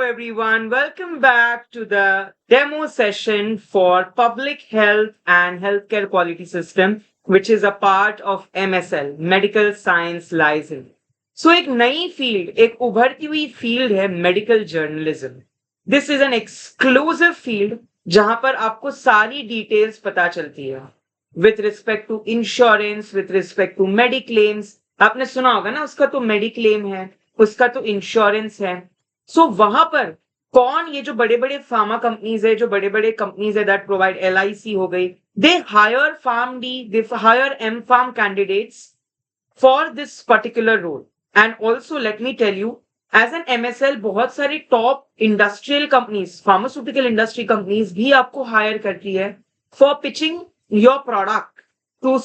everyone. Welcome back to the demo session for Public Health and Healthcare Quality System, which is a part of MSL, Medical Science License. So एक नई field, एक उभरती हुई field है medical journalism. This is an exclusive field जहां पर आपको सारी डिटेल्स पता चलती है with respect to insurance, with respect to mediclaims. आपने सुना होगा ना, उसका तो मेडिक्लेम है, उसका तो इंश्योरेंस है. सो वहां पर कौन, ये जो बड़े बड़े फार्मा कंपनीज है, जो बड़े बड़े कंपनीज है दैट प्रोवाइड LIC हो गई, they hire pharm D, they hire M pharm candidates for this particular role. And also let me tell you, as an MSL बहुत सारी top industrial companies, pharmaceutical industry companies भी आपको hire करती है for pitching your product to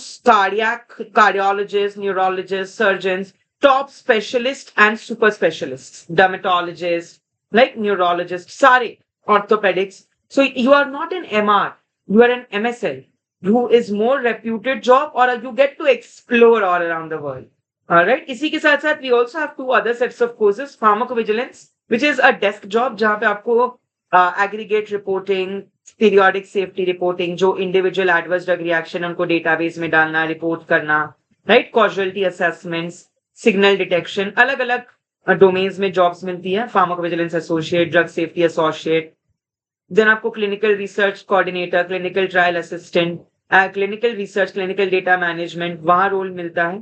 cardiologists, neurologists, surgeons, top specialists and super specialists, dermatologists, like neurologists, sare, orthopedics. So you are not an MR, you are an MSL, who is more reputed job, or you get to explore all around the world. All right. इसी के साथ साथ we also have two other sets of courses, pharmacovigilance, which is a desk job जहाँ पे आपको aggregate reporting, periodic safety reporting, जो individual adverse drug reaction उनको database में डालना, report करना, right? Casualty assessments, signal detection, अलग अलग डोमेन्स में जॉब्स मिलती है. Pharmacovigilance associate, drug safety associate, then आपको clinical research coordinator, clinical trial assistant, clinical research, clinical data management, वहां रोल मिलता है,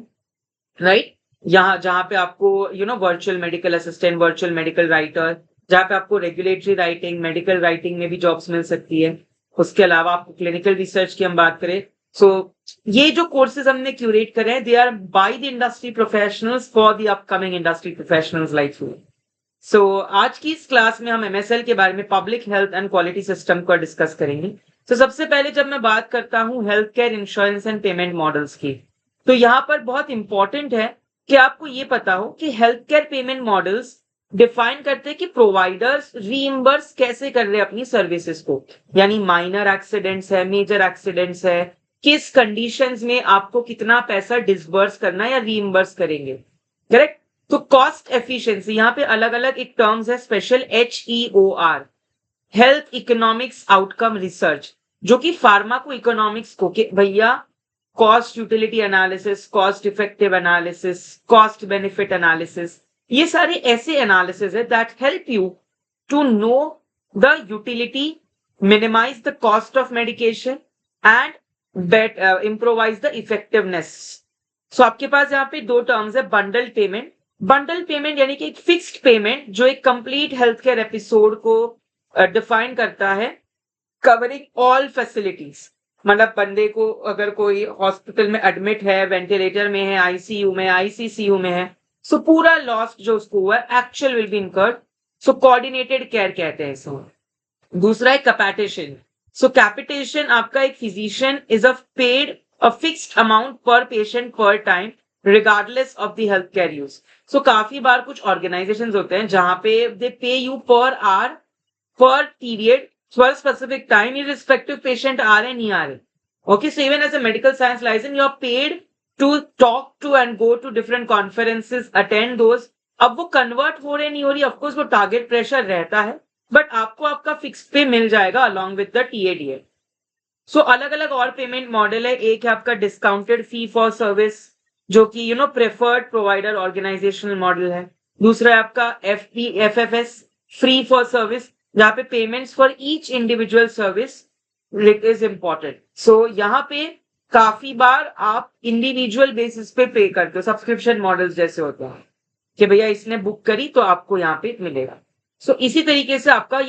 राइट? यहाँ जहाँ पे आपको virtual medical assistant, virtual medical writer, जहाँ पे आपको रेगुलेटरी राइटिंग, मेडिकल राइटिंग में भी जॉब्स मिल सकती है. उसके अलावा आपको क्लिनिकल रिसर्च की हम बात करें, सो ये जो कोर्सेज हमने क्यूरेट करे हैं, they are by the industry professionals for the upcoming industry professionals like you. So आज की इस क्लास में हम MSL के बारे में, public health and quality system को डिस्कस करेंगे. तो सबसे पहले जब मैं बात करता हूँ health care insurance and payment models की, तो यहाँ पर बहुत इंपॉर्टेंट है कि आपको ये पता हो कि health care payment models define करते हैं कि प्रोवाइडर्स रीइंबर्स कैसे कर रहे हैं अपनी सर्विसेज को. यानी माइनर एक्सीडेंट्स है, मेजर एक्सीडेंट्स है, किस कंडीशंस में आपको कितना पैसा डिसबर्स करना या रीइंबर्स करेंगे, करेक्ट? तो कॉस्ट एफिशिएंसी, यहाँ पे अलग अलग एक टर्म्स है, special HEOR, health economics outcome research, जो कि फार्माको इकोनॉमिक्स को कि भैया cost utility analysis, cost effective analysis, cost benefit analysis, ये सारे ऐसे एनालिसिस है that help you to know the utility, minimise the cost of medication and improvise the effectiveness. So आपके पास यहाँ पे दो टर्म्स है, बंडल पेमेंट. बंडल पेमेंट यानी कि एक फिक्स्ड पेमेंट जो एक कंप्लीट हेल्थ केयर एपिसोड को डिफाइन करता है, कवरिंग ऑल फैसिलिटीज. मतलब बंदे को अगर कोई हॉस्पिटल में एडमिट है, वेंटिलेटर में है, ICU में, ICCU में है, सो पूरा लॉस्ट जो उसको हुआ है actual will be incurred. So coordinated care कहते हैं इसको. दूसरा है कैपिटेशन. सो कैपिटेशन आपका एक physician is paid a fixed amount per patient per time regardless of the health care use. So काफी बार कुछ ऑर्गेनाइजेशंस होते हैं जहां पे दे पे you per hour, per period, for specific time, irrespective patient आ रहे नहीं आ रहे. Okay, so even as a medical science licence you are paid to talk to and go to different conferences, attend those. अब वो convert हो रहे नहीं हो रही, ऑफकोर्स वो टारगेट प्रेशर रहता है, बट आपको आपका फिक्स पे मिल जाएगा अलॉन्ग विद द TADA. सो अलग अलग और पेमेंट मॉडल है. एक है आपका डिस्काउंटेड फी फॉर सर्विस, जो कि प्रेफर्ड प्रोवाइडर ऑर्गेनाइजेशनल मॉडल है. दूसरा है आपका FFS, फ्री फॉर सर्विस, जहां पे payments for each individual service is important. So यहाँ पे काफी बार आप इंडिविजुअल बेसिस पे पे करते हो, सब्सक्रिप्शन मॉडल्स जैसे होते हैं कि भैया इसने बुक करी तो आपको यहाँ पे मिलेगा. सो इसी तरीके से आपका ये